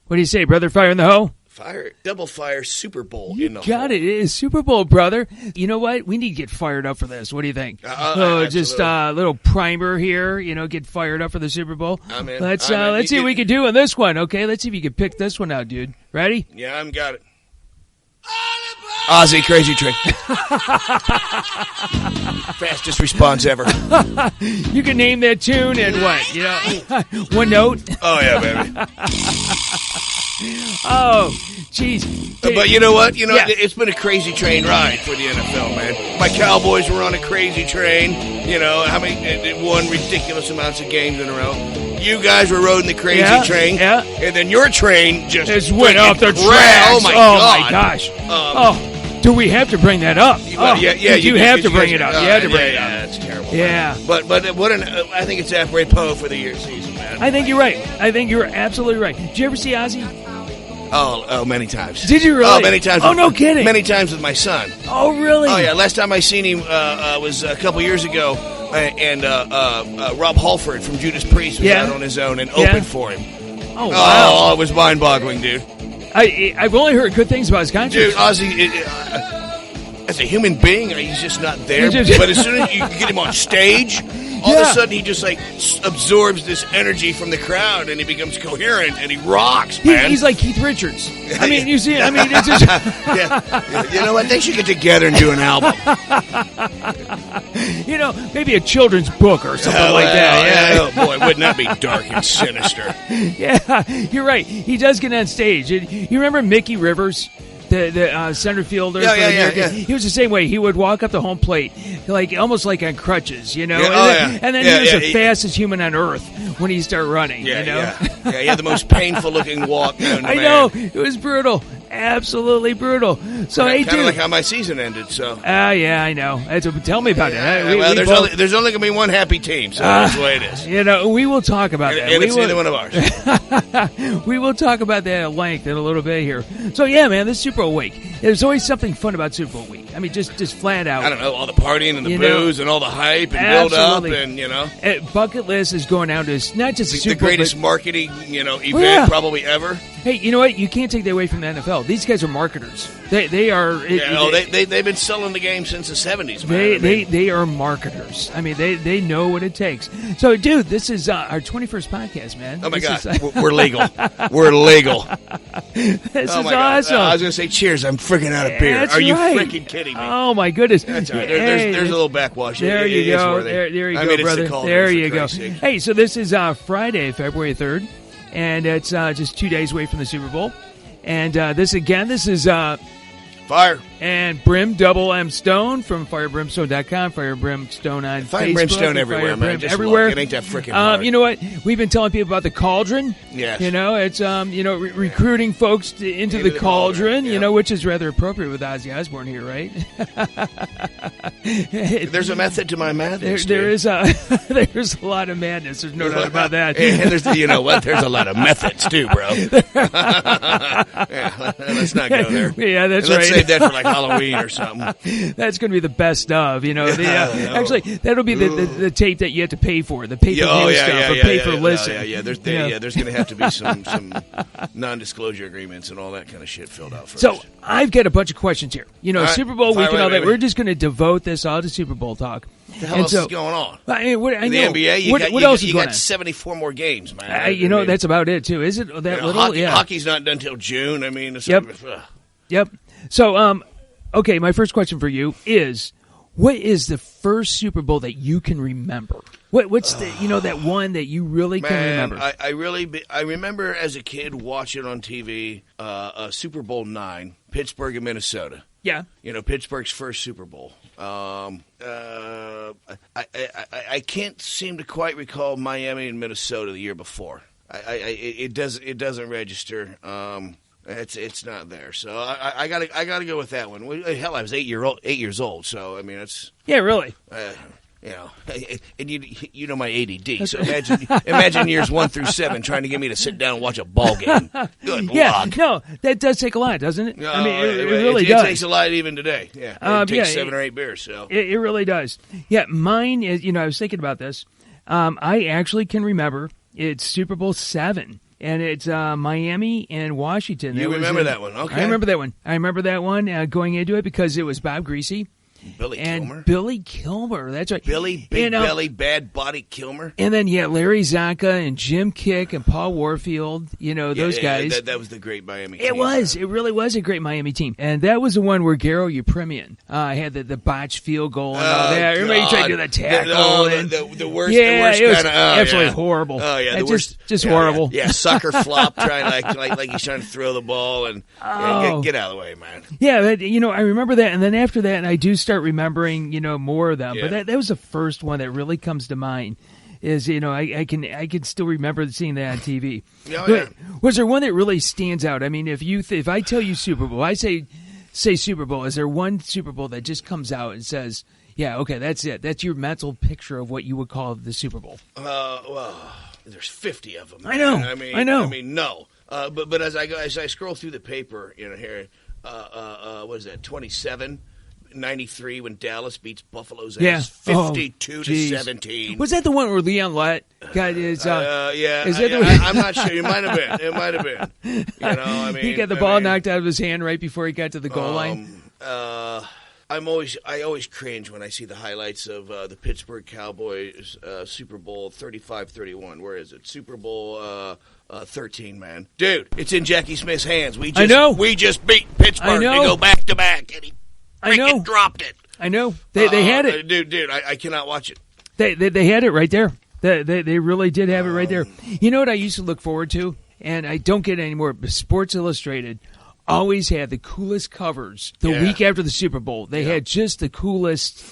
What do you say, brother? Fire in the hoe? Double fire Super Bowl You in the got hole. it. It is Super Bowl, brother. You know what? We need to get fired up for this. What do you think? Just a little primer here. Get fired up for the Super Bowl. I'm in. Let's see what we can do on this one. Okay, let's see if you can pick this one out, dude. Ready? Yeah, I'm got it. Ozzy, Crazy Train. Fastest response ever. You can name that tune and what? One note. Oh yeah, baby. Oh, jeez. But you know what? It's been a crazy train ride for the NFL, man. My Cowboys were on a crazy train. How many won ridiculous amounts of games in a row. You guys were riding the crazy train, and then your train just went off the track. Oh my God! My gosh! Do we have to bring that up? You have to bring it up. You have to bring it up. That's terrible. Yeah, man. but I think it's apropos for the year season, man. I think you're right. I think you're absolutely right. Did you ever see Ozzy? Oh, many times. Did you really? Oh, many times. Oh, no kidding. Many times with my son. Oh, really? Oh, yeah. Last time I seen him was a couple years ago, and Rob Halford from Judas Priest was out on his own and opened for him. Oh, wow. Oh, it was mind-boggling, dude. I've only heard good things about his concert. Dude, Ozzy, as a human being, he's just not there. But as soon as you get him on stage, all of a sudden he just absorbs this energy from the crowd, and he becomes coherent, and he rocks, man. He's like Keith Richards. I mean, you see, it's just... You know what? They should get together and do an album. Maybe a children's book or something like that. Yeah. Oh, boy, wouldn't that be dark and sinister? Yeah, you're right. He does get on stage. You remember Mickey Rivers? The center fielder. Yeah. He was the same way. He would walk up the home plate, almost like on crutches, And then he was the fastest human on earth when he started running. Yeah, he had the most painful looking walk known to man. I know. It was brutal. Absolutely brutal. So, hey, dude. Kind of like how my season ended, so. Yeah, I know. Tell me about it. There's only going to be one happy team, so that's the way it is. We will talk about that. And it's neither one of ours. We will talk about that at length in a little bit here. So, yeah, man, this Super Bowl week. There's always something fun about Super Bowl week. I mean, just flat out. I don't know, all the partying and the booze and all the hype and build up and, Bucket list is going down to not just the Super Bowl. The greatest marketing, event probably ever. Hey, you know what? You can't take that away from the NFL. These guys are marketers. They are. They've been selling the game since the 70s, man. They are marketers. I mean, they know what it takes. So, dude, this is our 21st podcast, man. Oh, my God. We're legal. We're legal. This is awesome. I was going to say cheers. I'm freaking out of beer. Are you freaking kidding me? Oh, my goodness. That's all right. There's a little backwash. There you go. There you go, brother. There you go. Hey, so this is Friday, February 3rd. And it's just 2 days away from the Super Bowl. And this is Fire. And Brimstone from firebrimstone.com, Firebrimstone on Facebook. Find Brimstone everywhere, man. Just everywhere. Look. It ain't that freaking hard. You know what? We've been telling people about the Cauldron. Yes. It's recruiting folks into the Cauldron, which is rather appropriate with Ozzy Osbourne here, right? There's a method to my madness. There's a lot of madness. There's no doubt about that. And there's There's a lot of methods too, bro. Let's not go there. Yeah, that's Let's right. save that for like Halloween or something. That's going to be the best of, Actually, that'll be the tape that you have to pay for, the pay-per-view stuff, or pay for listen. There's going to have to be some non-disclosure agreements and all that kind of shit filled out first. So I've got a bunch of questions here. Right, Super Bowl week and all that. We're just going to devote this all to Super Bowl talk. What the hell else is going on? I know. In the NBA, what else is you going got on? 74 more games, man. That's about it, too. Is it that little? Hockey's not done until June. I mean, Yep. So, okay, my first question for you is, what is the first Super Bowl that you can remember? What's that one that you really can remember? I remember as a kid watching on TV Super Bowl IX, Pittsburgh and Minnesota. Yeah. Pittsburgh's first Super Bowl. I can't seem to quite recall Miami and Minnesota the year before. It doesn't register. It's not there, so I gotta go with that one. Hell, I was 8 years old, so I mean it's really. And you know my ADD, so imagine years 1 through 7 trying to get me to sit down and watch a ball game. Good luck. No, that does take a lot, doesn't it? No, I mean, it really does. It takes a lot even today. Yeah, it takes 7 or 8 beers. So it really does. Yeah, mine is. I was thinking about this. I actually can remember it's Super Bowl VII. And it's Miami and Washington. You remember that one? Okay. I remember that one. I remember that one going into it because it was Bob Greasy. Billy Kilmer, that's right. Big belly, bad body Kilmer. And then, Larry Zonka and Jim Kick and Paul Warfield, those guys. That was the great Miami team. It was. It really was a great Miami team. And that was the one where Garo Upremian had the botched field goal and all that. Everybody tried to do the tackle. The worst it was kind of... absolutely horrible. Oh, yeah. Just horrible. Yeah, sucker flop, trying like he's trying to throw the ball and get out of the way, man. Yeah, I remember that. And then after that, and I do start remembering, more of them. Yeah. But that was the first one that really comes to mind. Is I can still remember seeing that on TV. Was there one that really stands out? I mean, if I tell you Super Bowl, I say Super Bowl. Is there one Super Bowl that just comes out and says, "Yeah, okay, that's it. That's your mental picture of what you would call the Super Bowl"? Well, there's 50 of them. Man. I know. I mean, no. But as I scroll through the paper, here, what is that? 27-93 when Dallas beats Buffalo's ass 52-17. Was that the one where Leon Lett got his? I'm not sure. It might have been. He got the ball knocked out of his hand right before he got to the goal line. I always cringe when I see the highlights of the Pittsburgh Cowboys Super Bowl 35-31. Where is it? Super Bowl 13, man. Dude, it's in Jackie Smith's hands. We just beat Pittsburgh to go back to back, and he freaking dropped it. I know. They had it. Dude, I cannot watch it. They had it right there. They really did have it right there. You know what I used to look forward to? And I don't get it anymore, but Sports Illustrated always had the coolest covers the week after the Super Bowl. They had just the coolest,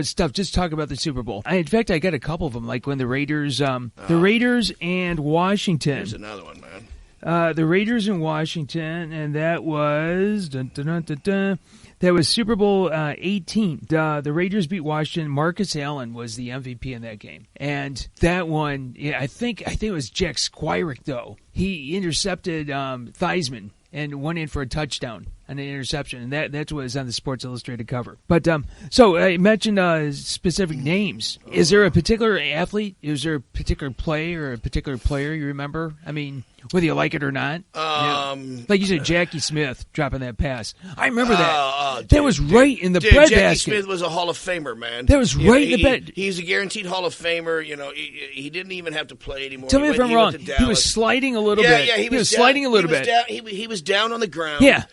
stuff. Just talk about the Super Bowl. In fact, I got a couple of them, like when the Raiders and Washington. There's another one, man. The Raiders and Washington, and that was that was Super Bowl 18. The Raiders beat Washington. Marcus Allen was the MVP in that game, and that one, I think it was Jack Squirick though. He intercepted Theismann and went in for a touchdown and an interception, and that's what was on the Sports Illustrated cover. But so I mentioned specific names. Is there a particular athlete? Is there a particular play or a particular player you remember? I mean, whether you like it or not. Like you said, Jackie Smith dropping that pass. I remember that. That was right in the bread Jackie basket. Smith was a Hall of Famer, man. That was right in the bed. He's a guaranteed Hall of Famer. He didn't even have to play anymore. Tell me if I'm wrong. He was sliding a little bit. Yeah, he was sliding a little bit. He was down on the ground. Yeah.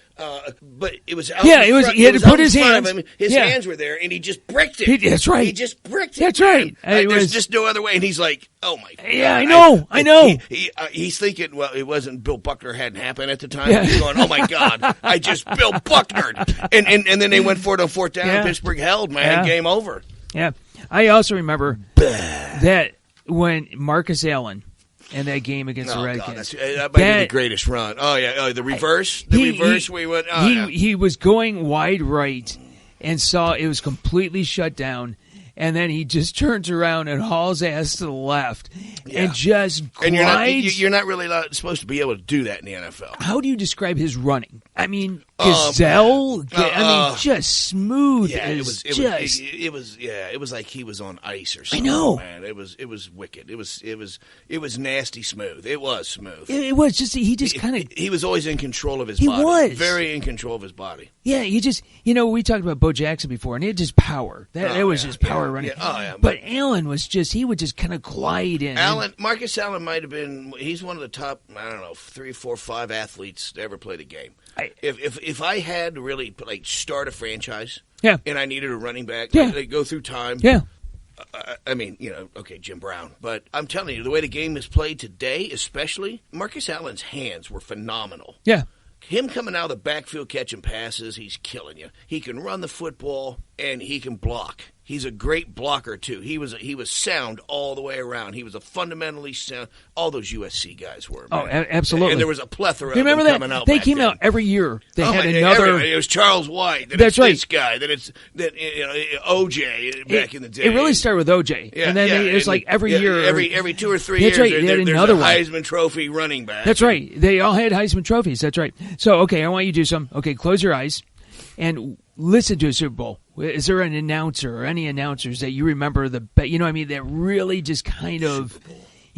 But it was out he had to put his hands. His hands were there, and he just bricked it. That's right. He just bricked it. That's right. There's just no other way. And he's like, "Oh my God!" Yeah, I know. He's thinking, well, it wasn't Bill Buckner hadn't happened at the time. Yeah. He's going, "Oh my God, I just Bill Bucknered." And then they went for it on fourth down. And Pittsburgh held, man. Yeah. Game over. Yeah, I also remember that when Marcus Allen. And that game against the Redskins. That might be the greatest run. Oh, yeah. The reverse. We went. He was going wide right and saw it was completely shut down. And then he just turns around and hauls ass to the left and just glides. And you're not really supposed to be able to do that in the NFL. How do you describe his running? I mean, gazelle. Just smooth. Yeah, it was like he was on ice or something. I know, man. It was wicked. It was nasty smooth. It was smooth. It was just he was always in control of his body. He was very in control of his body. Yeah, we talked about Bo Jackson before, and he had just power. That was just power running. Yeah. But Allen was he would just kind of glide in. Marcus Allen might have been. He's one of the top. I don't know, 3, 4, 5 athletes to ever play the game. If I had to really start a franchise, and I needed a running back, I'd go through time. Yeah. I mean, Jim Brown. But I'm telling you, the way the game is played today, especially, Marcus Allen's hands were phenomenal. Yeah. Him coming out of the backfield catching passes, he's killing you. He can run the football, and he can block. He's a great blocker, too. He was sound all the way around. He was a fundamentally sound. All those USC guys were, man. Oh, absolutely. And there was a plethora Remember of them coming out. They came out every year. They had another. It was Charles White. Then That's right. This guy. Then it's OJ back in the day. It really started with OJ. Yeah, and then it's like every year. Every 2 or 3 That's years, right. They had there's another a one. Heisman Trophy running back. That's right. They all had Heisman trophies. That's right. So, okay, I want you to do some. Okay, close your eyes and listen to a Super Bowl. Is there an announcer or any announcers that you remember that really just kind of,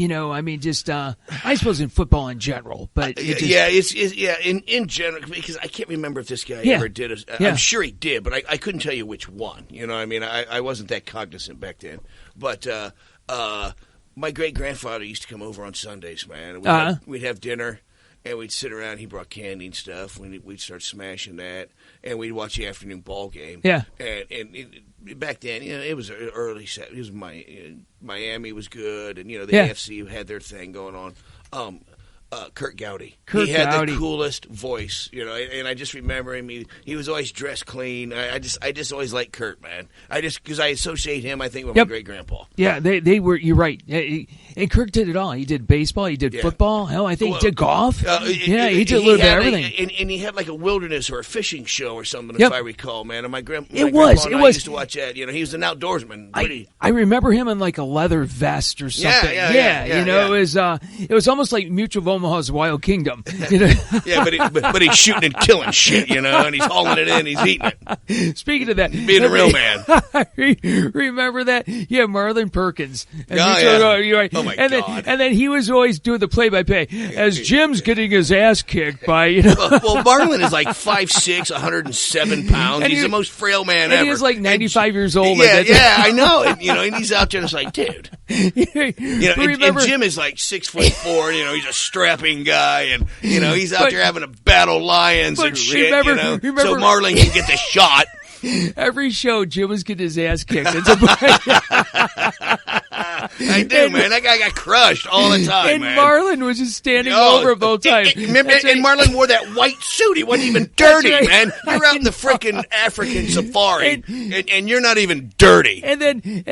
I mean, just I suppose in football in general, but in general, because I can't remember if this guy ever did it. I'm sure he did, but I couldn't tell you which one. I mean, I wasn't that cognizant back then. But my great grandfather used to come over on Sundays, man. And we'd have dinner. And we'd sit around. He brought candy and stuff. We'd start smashing that, and we'd watch the afternoon ball game. Yeah. And back then, it was early. It was Miami was good, and the AFC had their thing going on. Kurt Gowdy. He had the coolest voice, and I just remember him. He was always dressed clean. I just always liked Kurt, man. Because I associate him, I think, with my great grandpa. Yeah, they were. You're right. And Kurt did it all. He did baseball. He did football. Hell, I think he did golf. He did a little bit of everything. And he had like a wilderness or a fishing show or something, if I recall, man. And my grandpa and I used to watch that. He was an outdoorsman. I remember him in like a leather vest or something. It was almost like Mutual of Omaha's Wild Kingdom. But he's shooting and killing shit, and he's hauling it in, he's eating it. Speaking of that, being a real man. Remember that? Yeah, Marlon Perkins. And Oh my God. And then he was always doing the play-by-play as Jim's getting his ass kicked by, Well, Marlon is like 5'6", 107 pounds. He's the most frail man ever. He was like 95 years old. I know. And he's out there and it's like, dude. And Jim is like 6'4", he's a strapping guy, and he's out there having to battle lions and shit. Remember, so Marlon can get the shot. Every show, Jim was getting his ass kicked. I do, man. That guy got crushed all the time, and man. Marlon was just standing over him the whole time. And Marlon wore that white suit. He wasn't even dirty, man. You're out in the freaking African safari, and you're not even dirty. And then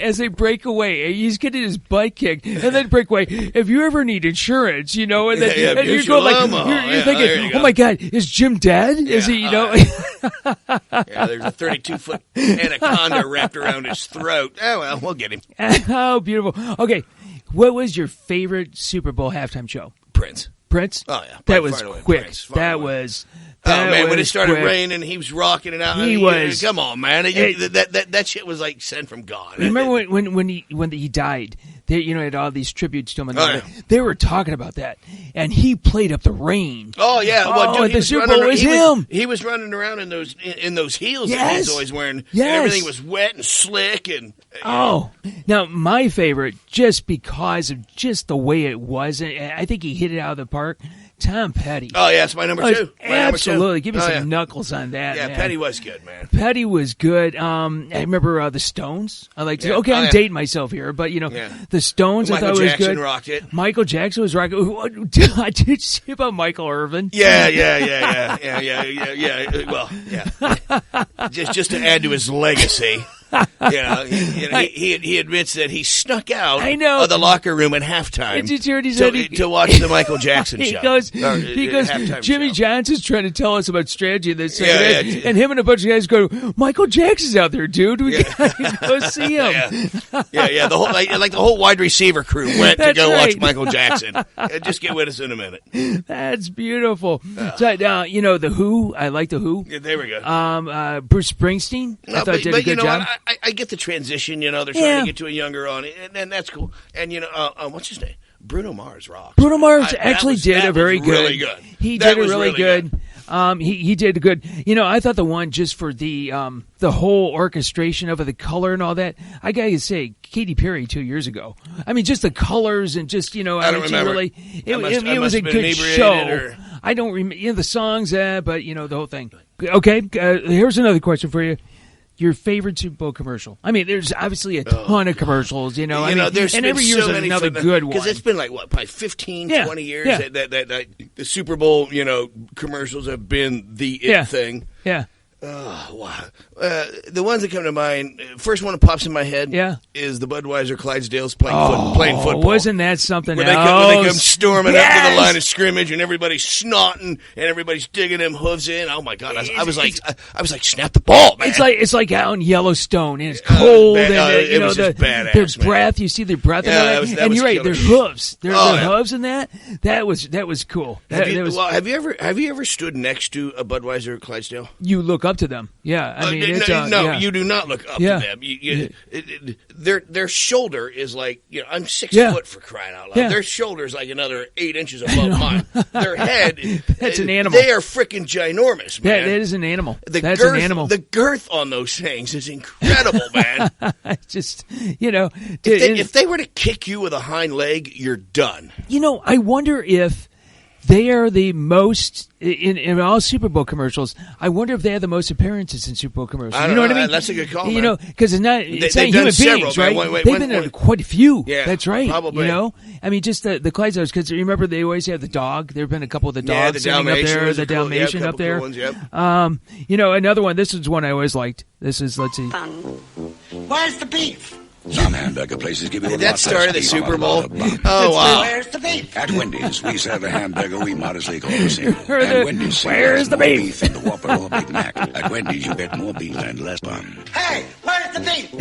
as they break away, he's getting his butt kicked, and then break away. If you ever need insurance, and then and you're going like you're thinking, oh my God, is Jim dead? Is he? There's a 32-foot anaconda wrapped around his throat. Oh, well, we'll get him. Oh, beautiful. Okay, what was your favorite Super Bowl halftime show? Prince? Oh, yeah. That was quick. That was... when it started raining, he was rocking it out. Come on, man. That shit was like sent from God. Remember when he died? They, had all these tributes to him, and they were talking about that, and he played up the rain. Oh yeah, well, the Super Bowl was him. He was running around in those heels that he was always wearing. Yes, and everything was wet and slick and. Now my favorite, just because of just the way it was, and I think he hit it out of the park. Tom Petty. Oh, yeah, it's my number two. Absolutely. Give me some knuckles on that, man. Petty was good, man. Petty was good. I remember the Stones. I like to. Okay, I'm dating myself here, but, the Stones I thought was good. Michael Jackson rocked it. Michael Jackson was rocking. Did you see about Michael Irvin? Yeah. Well, yeah. Just to add to his legacy. He admits that he snuck out of the locker room at halftime to watch the Michael Jackson show. He goes, Jimmy Johnson's trying to tell us about strategy this and him and a bunch of guys go, Michael Jackson's out there, dude. We gotta go see him. The whole the whole wide receiver crew went to go watch Michael Jackson. Just get with us in a minute. That's beautiful. So, the Who. I like the Who. Yeah, there we go. Bruce Springsteen. I thought did a good job. I get the transition, they're trying to get to a younger audience, and that's cool. And, what's his name? Bruno Mars rocks. Bruno Mars did a very good. Really good. He did a really good. He did good. I thought the one just for the whole orchestration of it, the color and all that. I gotta say, Katy Perry 2 years ago. I mean, just the colors and just I don't remember. Really, it was a good show. I don't remember the songs, but the whole thing. Okay, here's another question for you. Your favorite Super Bowl commercial? I mean, there's obviously a ton of commercials, there's and every year's so another good one. Because it's been like, probably 15, 20 years that the Super Bowl, commercials have been the it thing. Yeah. Oh, wow. The ones that come to mind, first one that pops in my head is the Budweiser Clydesdales playing football. Wasn't that something else? When they come storming up to the line of scrimmage and everybody's snotting and everybody's digging them hooves in. Oh my God! I was like, snap the ball, man! It's like out in Yellowstone and it's cold and it was just badass, their breath. You see their breath in that, and you're right. Their hooves, their hooves in that. That was cool. Have you ever stood next to a Budweiser Clydesdale? You look up up to them. Yeah, I mean, you do not look up to them. Their shoulder is like, I'm 6 foot for crying out loud. Yeah. Their shoulder is like another 8 inches above mine. Their head, that's an animal. They are freaking ginormous, man. That is an animal. That's an animal. The girth on those things is incredible, man. Just, if they were to kick you with a hind leg, you're done. I wonder if they are the most in all Super Bowl commercials. I wonder if they have the most appearances in Super Bowl commercials. You know what I mean? That's a good call. Because it's not human beings, right? They've been in quite a few. Yeah, that's right. Probably. I mean, just the Clydesdales. Because remember, they always have the dog. There've been a couple of the dogs sitting up there. The Dalmatian up there. Cool ones, yep. Another one. This is one I always liked. This is, let's see. Where's the beef? Some hamburger places give you a that started the Super Bowl. Oh, wow. Where's the beef? At Wendy's, we serve a hamburger we modestly call a single. At Wendy's, where's the beef? In the Whopper or Big Mac. At Wendy's, you get more beef and less bun. Hey, where's the beef?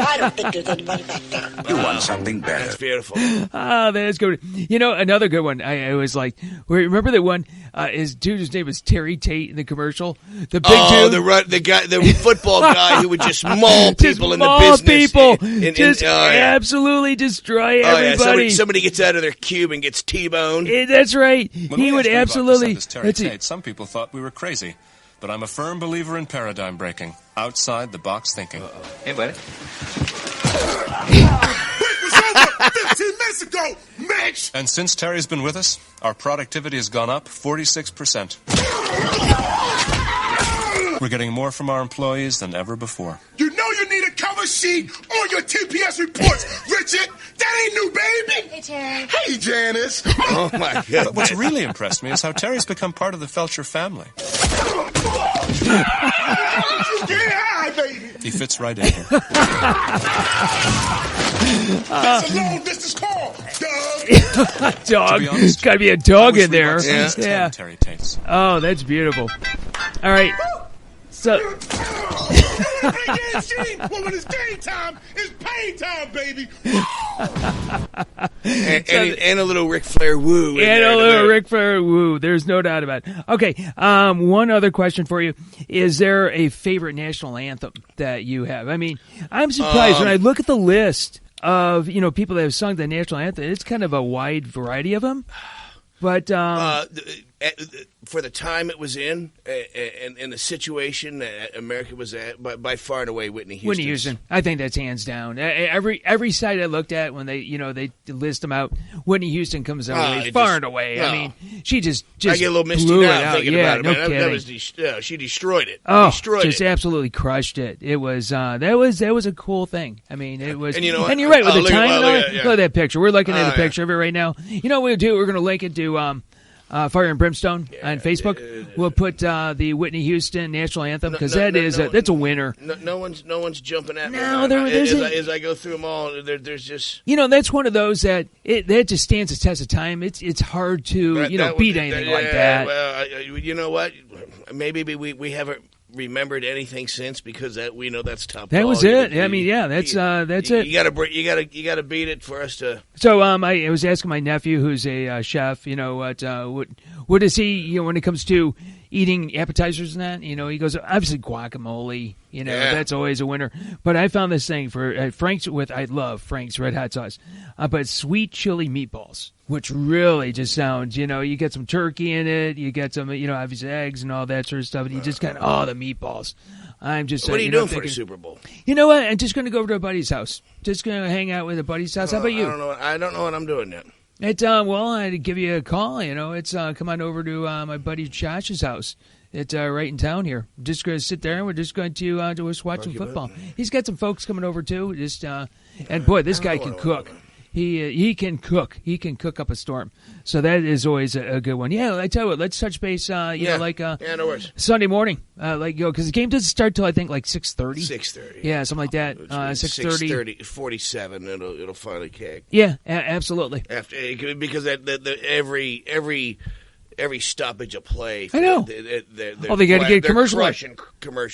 I don't think there's anybody back there. You want something better. That's beautiful. That's good. Another good one I was like, remember that one, his name was Terry Tate in the commercial? The big dude? The football guy who would just maul people in the business. Absolutely destroy everybody. Yeah. Somebody gets out of their cube and gets T-boned. That's right. He would absolutely. Terry Tate, some people thought we were crazy, but I'm a firm believer in paradigm breaking, outside the box thinking. Hey, buddy. Break was over 15 minutes ago, Mitch! And since Terry's been with us, our productivity has gone up 46%. We're getting more from our employees than ever before. You know you need a cover sheet on your TPS reports, Richard. That ain't new, baby. Hey, Terry. Hey, Janice. Oh, my God. But what's really impressed me is how Terry's become part of the Felcher family. Get high, baby. He fits right in here. That's a long distance call, Doug. Dog. There's got to be a dog in there. Yeah. Terry Tate's. Oh, that's beautiful. All right. So. Well, when it's game time, it's pain time, baby. and a little Ric Flair woo. And a little Ric Flair woo. There's no doubt about it. Okay. One other question for you. Is there a favorite national anthem that you have? I mean, I'm surprised when I look at the list of, people that have sung the national anthem. It's kind of a wide variety of them. But for the time it was in, and the situation that America was at, by far and away, Whitney Houston. Whitney Houston, I think that's hands down. Every site I looked at when they list them out, Whitney Houston comes out far and away. I mean, she just I get a little misty blew now it thinking out. about it. No Man. kidding. She destroyed it. Oh, destroyed just it. absolutely crushed it. It was that was a cool thing. I mean, it was. And you know what? And you're right with the look time. at Look at that picture. We're looking at a picture of it right now. You know what we'll do? We're going to link it to. Fire and Brimmstone on Facebook. We'll put the Whitney Houston national anthem because that's a winner. No one's jumping at me. No, as I go through them all, there's just that's one of those that just stands the test of time. It's hard to beat anything like that. Well, you know what? Maybe we haven't remembered anything since because we know that's top. That was it. I mean, that's it. You gotta beat it for us to. So I was asking my nephew, who's a chef, what does he, when it comes to eating appetizers and that, he goes, obviously guacamole, that's always a winner. But I found this thing for Frank's I love Frank's Red Hot sauce, but sweet chili meatballs, which really just sounds, you get some turkey in it, you get some, obviously eggs and all that sort of stuff, and you just got, the meatballs. I'm just. What are you doing for the Super Bowl? You know what? I'm just going to go over to a buddy's house. Just going to hang out with a buddy's house. How about you? I don't know what I'm doing yet. It's I'd give you a call. It's come on over to my buddy Josh's house. It's right in town here. I'm just going to sit there and we're just going to watch some football. He's got some folks coming over too. Just and boy, this guy can cook. He can cook. He can cook up a storm. So that is always a good one. Yeah, I tell you what. Let's touch base. No worries. Sunday morning, because the game doesn't start till I think like 6:30. 6:30. Yeah, something like that. 6:30. 47. It'll finally kick. Yeah, absolutely. Because every stoppage of play. I know. They got to get a commercial in.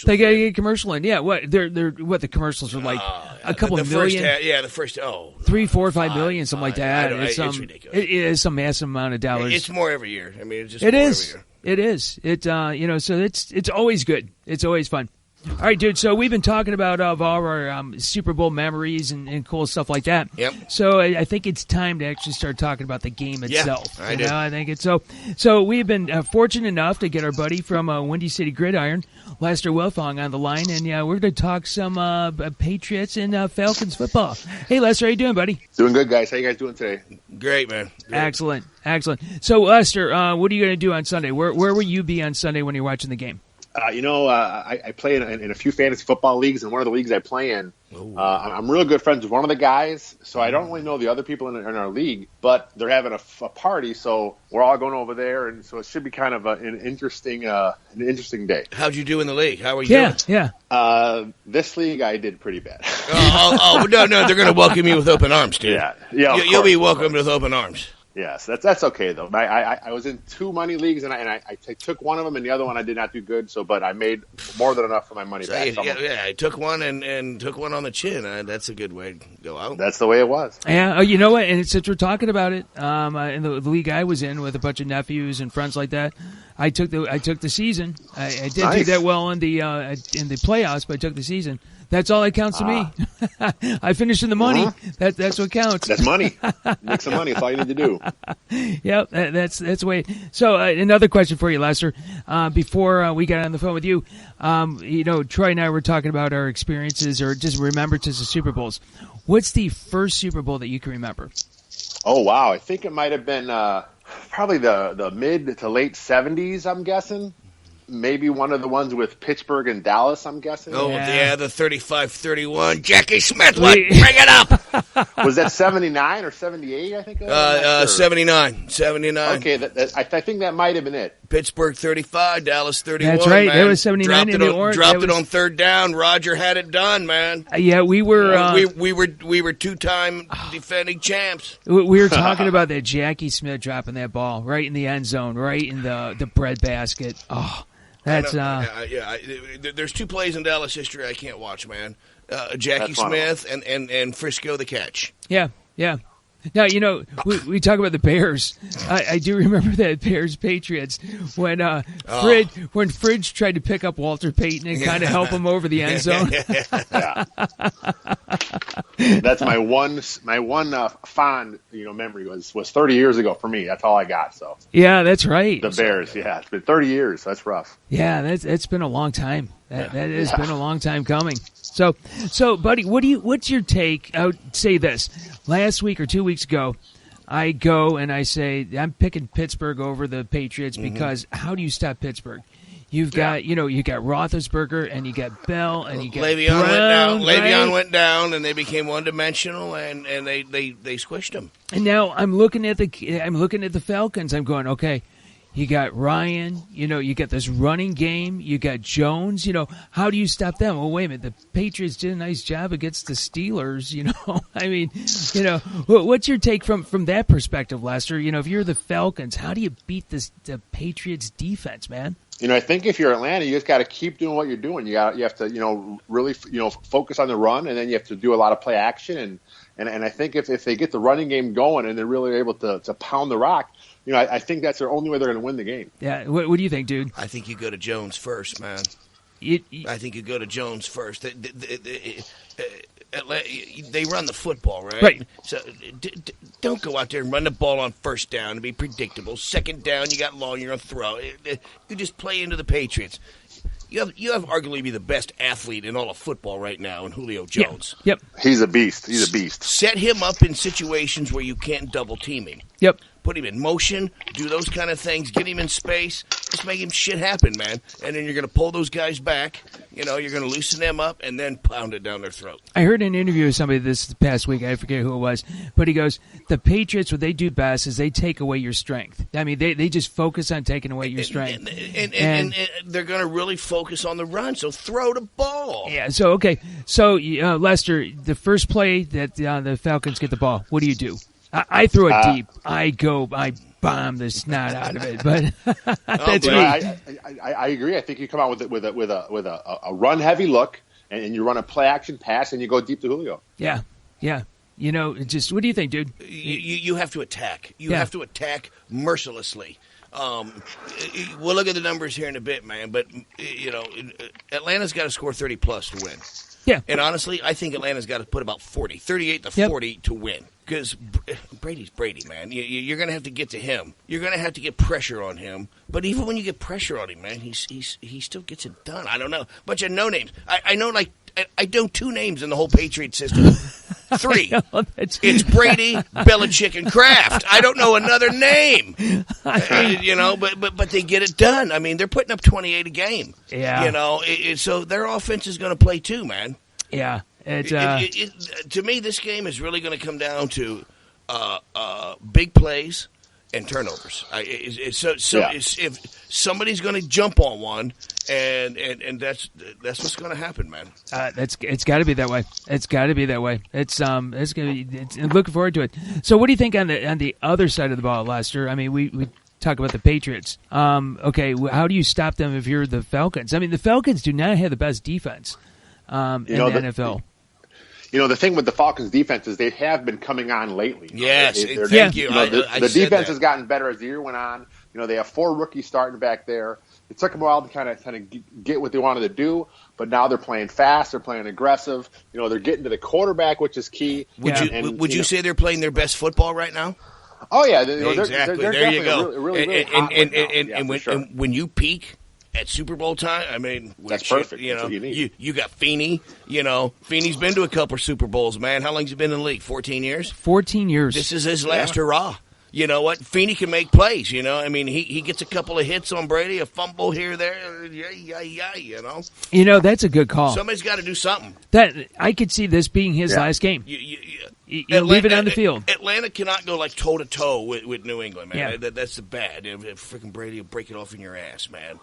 They got to get a commercial in. Yeah, what the commercials are like a couple of million. The first 3, 4, 5 million, something like that. It's ridiculous. It is some massive amount of dollars. It's more every year. I mean, it's just it more is. every year. It is. So it's always good. It's always fun. All right, dude. So we've been talking about all our Super Bowl memories and cool stuff like that. Yep. So I think it's time to actually start talking about the game itself. Yeah, I do. I think it's so. So we've been fortunate enough to get our buddy from Windy City Gridiron, Lester Wiltfong, on the line, and we're going to talk some Patriots and Falcons football. Hey, Lester, how you doing, buddy? Doing good, guys. How you guys doing today? Great, man. Great. Excellent. So, Lester, what are you going to do on Sunday? Where will you be on Sunday when you're watching the game? I play in a few fantasy football leagues, and one of the leagues I play in, I'm real good friends with one of the guys, so I don't really know the other people in our league, but they're having a party, so we're all going over there, and so it should be kind of an interesting day. How'd you do in the league? How are you doing? Yeah. This league I did pretty bad. No, they're going to welcome you with open arms, dude. Yeah. You'll be welcomed with open arms. Yes, that's okay though. I was in 2 money leagues and I took one of them, and the other one I did not do good. But I made more than enough for my money back. I took one and took one on the chin. That's a good way to go out. That's the way it was. Yeah, you know what? And since we're talking about it, in the league I was in with a bunch of nephews and friends like that, I took the season. I didn't do that well in the playoffs, but I took the season. That's all that counts to me. I finished in the money. That's what counts. That's money. Make some money. That's all you need to do. Yep, that's the way. So another question for you, Lester. Before we got on the phone with you, Troy and I were talking about our experiences or just remembrances of Super Bowls. What's the first Super Bowl that you can remember? Oh wow, I think it might have been probably the mid to late 70s. I'm guessing. Maybe one of the ones with Pittsburgh and Dallas, I'm guessing. Oh, yeah, the 35-31. Jackie Smith, bring it up. Was that 79 or 78, I think? It was? 79. Okay, I think that might have been it. Pittsburgh 35, Dallas 31. That's right. Man. It was 79 in the orange. Dropped it on third down. Roger had it done, man. Yeah, we were... we were two-time defending champs. We were talking about that Jackie Smith dropping that ball right in the end zone, right in the breadbasket. Oh, that's... There's 2 plays in Dallas history I can't watch, man. Jackie Smith and Frisco the catch. Yeah. Now, we talk about the Bears. I do remember that Bears-Patriots when Fridge tried to pick up Walter Payton and kind of help him over the end zone. That's my one fond memory was 30 years ago for me. That's all I got. So yeah, that's right. The Bears, it's been 30 years. So that's rough. Yeah, it's been a long time. That has been a long time coming. So, buddy, what's your take? I would say this. Last week or 2 weeks ago, I go and I say I'm picking Pittsburgh over the Patriots because how do you stop Pittsburgh? You've got you got Roethlisberger and you got Bell and you got Le'Veon Brown, went down. right? Le'Veon went down and they became one-dimensional and they squished them. And now I'm looking at the Falcons. I'm going, okay. You got Ryan, you got this running game. You got Jones, how do you stop them? Well, wait a minute. The Patriots did a nice job against the Steelers, I mean, what's your take from that perspective, Lester? If you're the Falcons, how do you beat the Patriots defense, man? I think if you're Atlanta, you just got to keep doing what you're doing. You have to, really, focus on the run, and then you have to do a lot of play action. And I think if they get the running game going and they're really able to pound the rock, I think that's the only way they're going to win the game. Yeah. What do you think, dude? I think you go to Jones first, man. I think you go to Jones first. They run the football, right? Right. So don't go out there and run the ball on first down and be predictable. Second down, you got long, you're going to throw. You just play into the Patriots. You have arguably the best athlete in all of football right now in Julio Jones. Yep. He's a beast. Set him up in situations where you can't double team him. Yep. Put him in motion, do those kind of things, get him in space, just make him shit happen, man. And then you're going to pull those guys back, you're going to loosen them up, and then pound it down their throat. I heard an interview with somebody this past week, I forget who it was, but he goes, the Patriots, what they do best is they take away your strength. I mean, they just focus on taking away your strength. And they're going to really focus on the run, so throw the ball. Yeah, so, okay. So, Lester, the first play that the Falcons get the ball, what do you do? I throw it deep. I bomb the snot out of it. But that's me. I agree. I think you come out with a run heavy look, and you run a play action pass, and you go deep to Julio. Yeah. Just what do you think, dude? You have to attack. You have to attack mercilessly. We'll look at the numbers here in a bit, man. But Atlanta's got to score 30 plus to win. Yeah. And honestly, I think Atlanta's got to put about 40, 38 to 40 to win. Because Brady's Brady, man. You're going to have to get to him. You're going to have to get pressure on him. But even when you get pressure on him, man, he still gets it done. I don't know. Bunch of no names. I know, like, I know 2 names in the whole Patriot system. 3. It's Brady, Belichick, and Kraft. I don't know another name. But they get it done. I mean, they're putting up 28 a game. Yeah. So their offense is going to play too, man. Yeah. To me, this game is really going to come down to big plays and turnovers. If somebody's going to jump on one, and that's what's going to happen, man. It's got to be that way. It's got to be that way. It's going to be. Looking forward to it. So, what do you think on the other side of the ball, Lester? I mean, we talk about the Patriots. Okay, how do you stop them if you're the Falcons? I mean, the Falcons do not have the best defense in the NFL. The thing with the Falcons' defense is they have been coming on lately. Yes, thank you. The defense has gotten better as the year went on. They have 4 rookies starting back there. It took them a while to kind of get what they wanted to do, but now they're playing fast. They're playing aggressive. They're getting to the quarterback, which is key. Would you say they're playing their best football right now? Oh yeah, exactly. They're there you go. Really hot and when you peak at Super Bowl time, I mean, that's perfect. You got Feeney. Feeney's been to a couple of Super Bowls, man. How long's he been in the league? 14 years. 14 years. This is his last hurrah. You know what? Feeney can make plays. I mean, he gets a couple of hits on Brady, a fumble here, there. Yeah. That's a good call. Somebody's got to do something. That I could see this being his last game. You leave it on the field. Atlanta cannot go like toe to toe with New England, man. Yeah. That's the bad. Freaking Brady will break it off in your ass, man.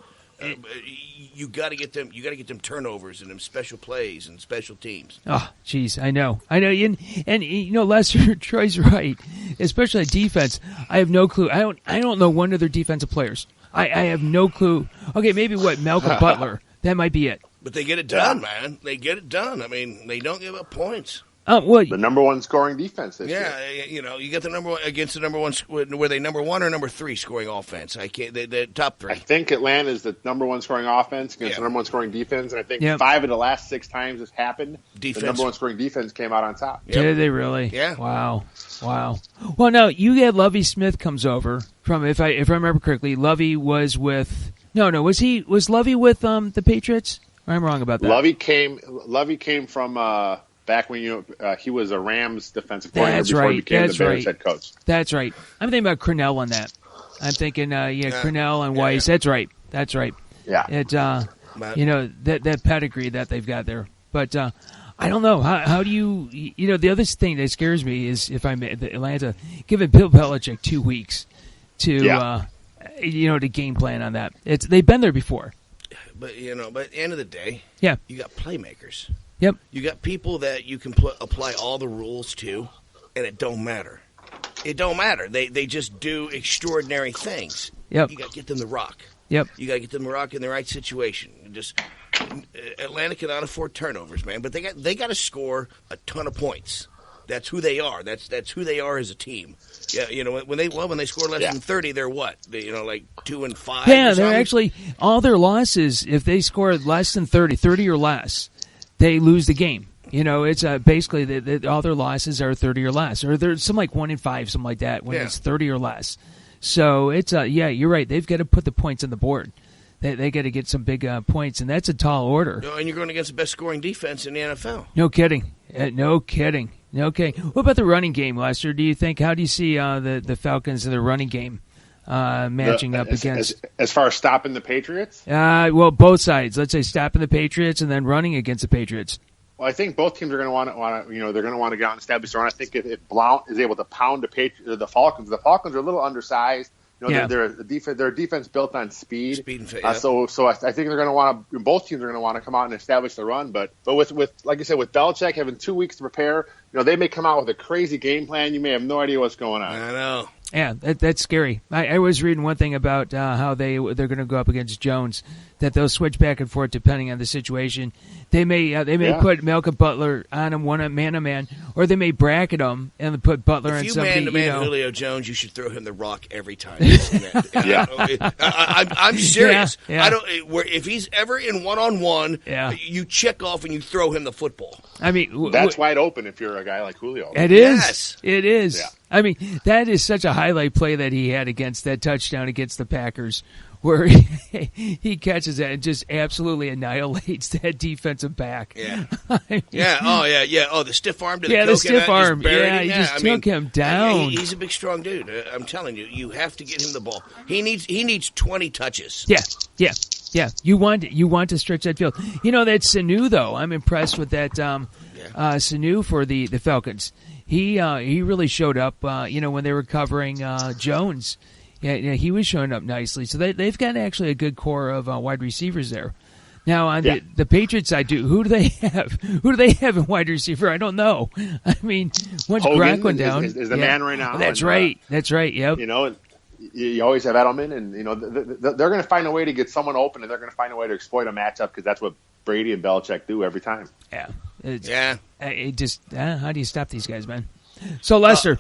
You got to get them. You got to get them turnovers and them special plays and special teams. Oh, jeez, I know. And Lester, Troy's right. Especially defense, I have no clue. I don't know one of their defensive players. I have no clue. Okay, maybe Malcolm Butler. That might be it. But they get it done, man. They get it done. I mean, they don't give up points. The number 1 scoring defense this year. Yeah, you got the number 1 against the number 1. Were they number 1 or number 3 scoring offense? I can't. The top 3. I think Atlanta is the number 1 scoring offense against the number 1 scoring defense, and I think 5 of the last 6 times this happened, the number 1 scoring defense came out on top. Yep. Did they really? Yeah. Wow. Well, now you had Lovie Smith comes over from if I remember correctly. Lovie was with was Lovie with the Patriots? Or I'm wrong about that. Lovie came from. Back when he was a Rams defensive coordinator before he became the Bears head coach. That's right. I'm thinking about Cornell on that. I'm thinking, Cornell and Weiss. Yeah. That's right. Yeah. It's that pedigree that they've got there. But I don't know. How do you the other thing that scares me is if I'm Atlanta giving Bill Belichick 2 weeks to to game plan on that. They've been there before. But but at the end of the day, you got playmakers. Yep. You got people that you can apply all the rules to, and it don't matter. It don't matter. They just do extraordinary things. Yep. You got to get them the rock. Yep. You got to get them the rock in the right situation. Atlanta cannot afford turnovers, man. But they got to score a ton of points. That's who they are. That's who they are as a team. Yeah, when they score less than 30, they're what? Like 2-5. Yeah, they're actually all their losses. If they score less than 30 or less, they lose the game. It's basically all their losses are 30 or less, or they're some like 1-5, something like that. When it's 30 or less, so it's you're right. They've got to put the points on the board. They got to get some big points, and that's a tall order. No, and you're going against the best scoring defense in the NFL. No kidding. No kidding. Okay. What about the running game, Lester? Do you think? How do you see the Falcons and their running game matching up against? As far as stopping the Patriots? Well, both sides. Let's say stopping the Patriots and then running against the Patriots. Well, I think both teams are going to want to, they're going to want to get out and establish their run. I think if Blount is able to pound the Falcons are a little undersized. They're a defense built on speed. And fit, So I think they're going to want to. Both teams are going to want to come out and establish the run. But with like I said, with Belichick having 2 weeks to prepare, they may come out with a crazy game plan. You may have no idea what's going on. I know. Yeah, that's scary. I was reading one thing about how they're going to go up against Jones, that they'll switch back and forth depending on the situation. They may put Malcolm Butler on him, one man-to-man, or they may bracket him and put Butler on somebody. If you man-to-man Julio Jones, you should throw him the rock every time. I'm serious. Yeah. I don't. If he's ever in one-on-one, you check off and you throw him the football. I mean, that's wide open if you're a guy like Julio. It is. Yes. It is. Yeah. I mean, that is such a highlight play that he had against that touchdown against the Packers, where he catches that and just absolutely annihilates that defensive back. Yeah. I mean, Oh, the stiff arm to the the stiff arm. He just took him down. He's a big, strong dude. I'm telling you, you have to get him the ball. He needs 20 touches. Yeah. You want to stretch that field. That Sanu, though. I'm impressed with that Sanu for the Falcons. He really showed up, when they were covering Jones. Yeah, he was showing up nicely. So they've got actually a good core of wide receivers there. Now, on the Patriots side, who do they have? Who do they have in wide receiver? I don't know. I mean, once Gronk went down. Is the man right now. That's right. Yep. You always have Edelman, and, they're going to find a way to get someone open, and they're going to find a way to exploit a matchup because that's what Brady and Belichick do every time. Yeah. How do you stop these guys, man? So, Lester.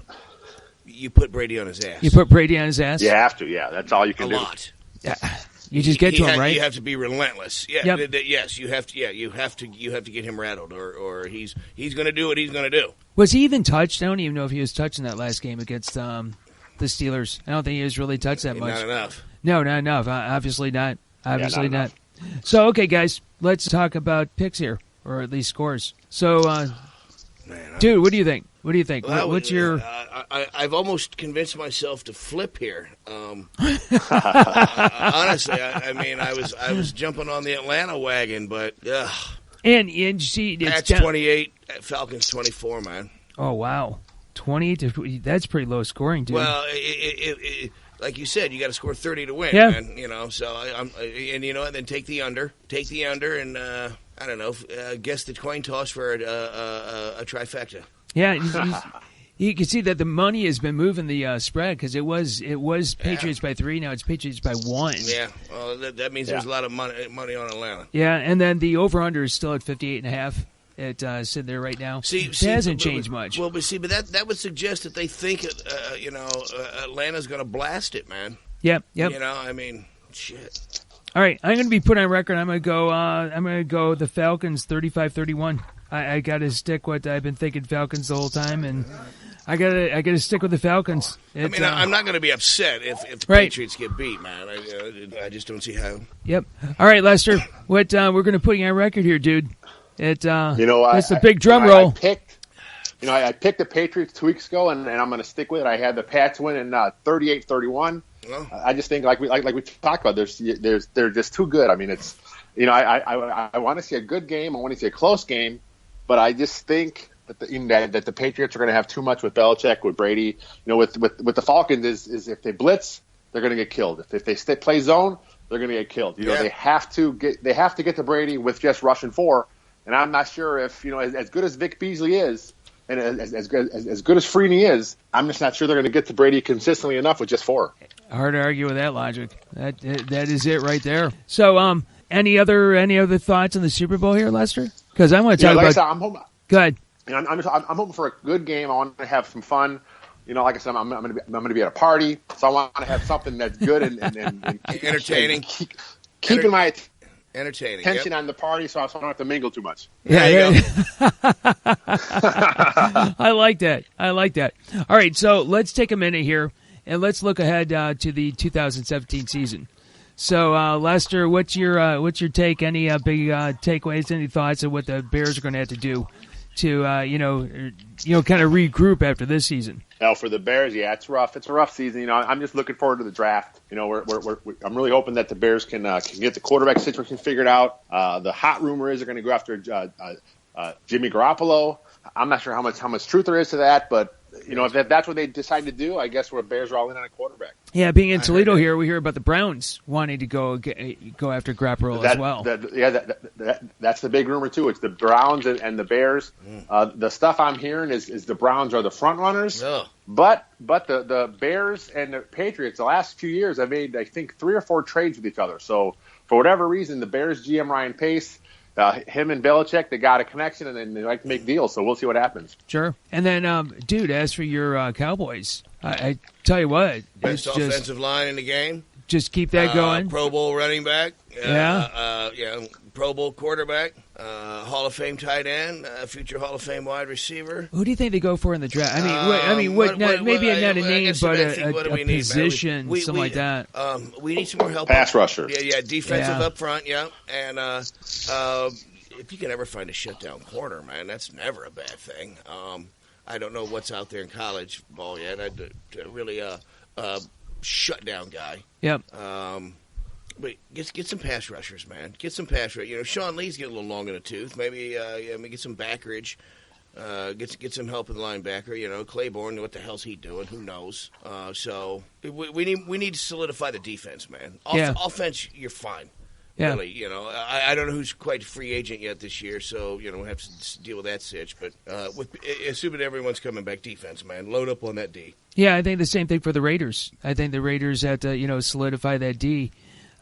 You put Brady on his ass. You put Brady on his ass? You have to, yeah. That's all you can do. A lot. Yeah. You just get to him, right? You have to be relentless. Yeah. Yep. Yes, you have to. Yeah, you have to get him rattled, or he's going to do what he's going to do. Was he even touched? I don't even know if he was touched in that last game against the Steelers. I don't think he was really touched that much. Not enough. No, not enough. Obviously not. Obviously not. So, okay, guys, let's talk about picks here, or at least scores. So, dude, what do you think? Well, What's your? I've almost convinced myself to flip here. Honestly, I was jumping on the Atlanta wagon, but and see, Pats 28, Falcons 24, man. Oh wow, 28 that's pretty low scoring, dude. Well, like you said, you got to score 30 to win, man. So and then take the under, and I don't know, guess the coin toss for a trifecta. Yeah, you can see that the money has been moving the spread because it was Patriots by 3. Now it's Patriots by 1. Yeah, well, that means there's a lot of money on Atlanta. Yeah, and then the over/under is still at 58.5. It's sitting there right now. It hasn't changed much. Well, but that would suggest that they think Atlanta's going to blast it, man. Yep. Shit. All right, I'm going to be put on record. I'm going to go the Falcons 35-31. I got to stick what I've been thinking Falcons the whole time, and I got to stick with the Falcons. I'm not going to be upset if the Patriots get beat, man. I just don't see how. Yep. All right, Lester, what we're going to put you on record here, dude. It's a big drum roll. I picked the Patriots 2 weeks ago, and I'm going to stick with it. I had the Pats win in 38-31. Well, I just think like we talked about, they're just too good. I mean, it's I want to see a good game. I want to see a close game, but I just think that the Patriots are going to have too much with Belichick, with Brady. With the Falcons is if they blitz, they're going to get killed. If they play zone, they're going to get killed. They have to get to Brady with just rushing 4. And I'm not sure if as good as Vic Beasley is, and as good as Freeney is, I'm just not sure they're going to get to Brady consistently enough with just 4. Hard to argue with that logic. That is it right there. So, any other thoughts on the Super Bowl here, Lester? Because I want to talk about. I'm hoping. Go ahead. I'm hoping for a good game. I want to have some fun. Like I said, I'm going to be at a party, so I want to have something that's good and entertaining. Keeping my entertaining tension on the party, so I don't have to mingle too much. Yeah. I like that. All right, so let's take a minute here and let's look ahead to the 2017 season. So, Lester, what's your take? Any big takeaways? Any thoughts on what the Bears are going to have to do to kind of regroup after this season? For the Bears, it's rough. It's a rough season. I'm just looking forward to the draft. I'm really hoping that the Bears can get the quarterback situation figured out. The hot rumor is they're going to go after Jimmy Garoppolo. I'm not sure how much truth there is to that, but if that's what they decide to do, I guess we're Bears are all in on a quarterback. Yeah, being in Toledo here, we hear about the Browns wanting to go after Grapperell as well. That's the big rumor too. It's the Browns and the Bears. The stuff I'm hearing is the Browns are the front runners, but the Bears and the Patriots the last few years have made, I think, 3 or 4 trades with each other. So for whatever reason, the Bears GM Ryan Pace, him and Belichick, they got a connection, and then they like to make deals. So we'll see what happens. Sure. And then, dude, as for your Cowboys, I tell you what, best offensive line in the game. Just keep that going. Pro Bowl running back. Yeah. Pro Bowl quarterback. Hall of Fame tight end. Future Hall of Fame wide receiver. Who do you think they go for in the draft? Maybe not a name, but a position, something like that. We need some more help. Pass rusher. Yeah, defensive up front, And if you can ever find a shutdown corner, man, that's never a bad thing. I don't know what's out there in college ball yet. Really shut down guy. Yep. But get some pass rushers, man. Get some pass rushers. Sean Lee's getting a little long in the tooth. Maybe get some backage. Get some help in the linebacker. Claiborne, what the hell's he doing? Who knows? So we need to solidify the defense, man. Offense, you're fine. Yeah. Really, I don't know who's quite a free agent yet this year, so we'll have to deal with that sitch. But assuming everyone's coming back, defense, man, load up on that D. Yeah, I think the same thing for the Raiders. I think the Raiders have to solidify that D.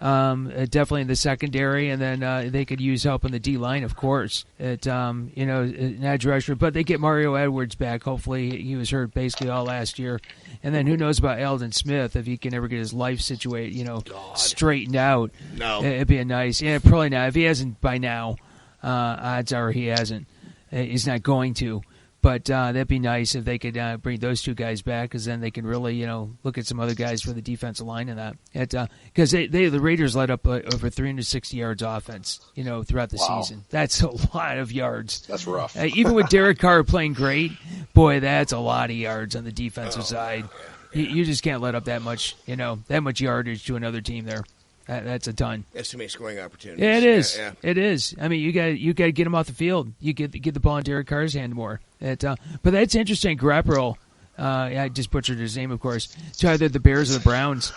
Definitely in the secondary, and then they could use help in the D line, of course. An edge rusher, but they get Mario Edwards back. Hopefully, he was hurt basically all last year, and then who knows about Eldon Smith if he can ever get his life straightened out. No, it'd be a nice. Yeah, probably not. If he hasn't by now, odds are he hasn't. He's not going to. But that'd be nice if they could bring those 2 guys back, because then they can really, look at some other guys for the defensive line and that. Because the Raiders let up over 360 yards offense, throughout the season. That's a lot of yards. That's rough. Even with Derek Carr playing great, boy, that's a lot of yards on the defensive side. You just can't let up that much yardage to another team there. That's a ton. That's too many scoring opportunities. Yeah, it is. Yeah. It is. I mean, you got to get him off the field. You get the ball in Derek Carr's hand more. But that's interesting. Grapperell, I just butchered his name, of course. To either the Bears or the Browns.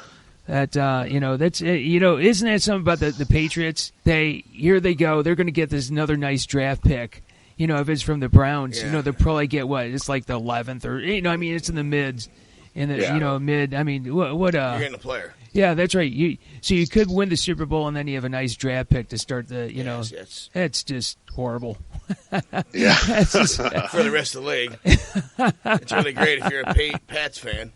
That's isn't that something about the Patriots? Here they go. They're going to get this another nice draft pick. If it's from the Browns, they'll probably get what? It's like the 11th or it's in the mids. Mid. I mean, what? You're getting a player. Yeah, that's right. So you could win the Super Bowl, and then you have a nice draft pick to start the. Yes. It's just horrible. Yeah, for the rest of the league, it's really great if you're a Pats fan.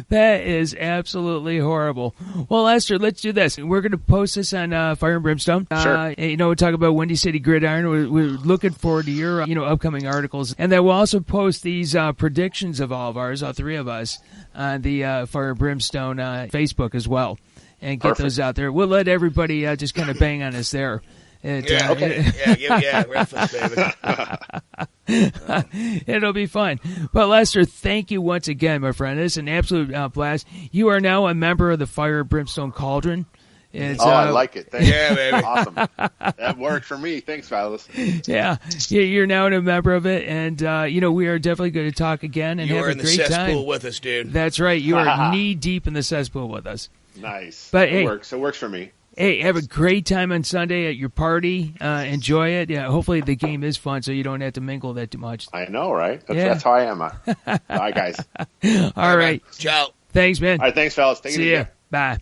That is absolutely horrible. Well, Lester, let's do this. We're going to post this on Fire and Brimstone. Sure. We'll talk about Windy City Gridiron. We're looking forward to your upcoming articles, and then we'll also post these predictions of all of ours, all 3 of us, on the Fire and Brimstone Facebook as well, and get those out there. We'll let everybody just kind of bang on us there. Okay. Reference, baby. It'll be fun. But Lester, thank you once again, my friend. It's an absolute blast. You are now a member of the Fire and Brimstone Cauldron. I like it. Thank you. Yeah, baby. Awesome. That worked for me. Thanks, fellas. Yeah, you're now a member of it, and we are definitely going to talk again and have a great time. You are in the cesspool with us, dude. That's right. You are knee deep in the cesspool with us. Nice. But it works. It works for me. Hey, have a great time on Sunday at your party. Enjoy it. Yeah, hopefully the game is fun, so you don't have to mingle that too much. I know, right? That's how I am. All right, guys. All right. Ciao. Thanks, man. All right, thanks, fellas. Take it See easy. ya. Bye.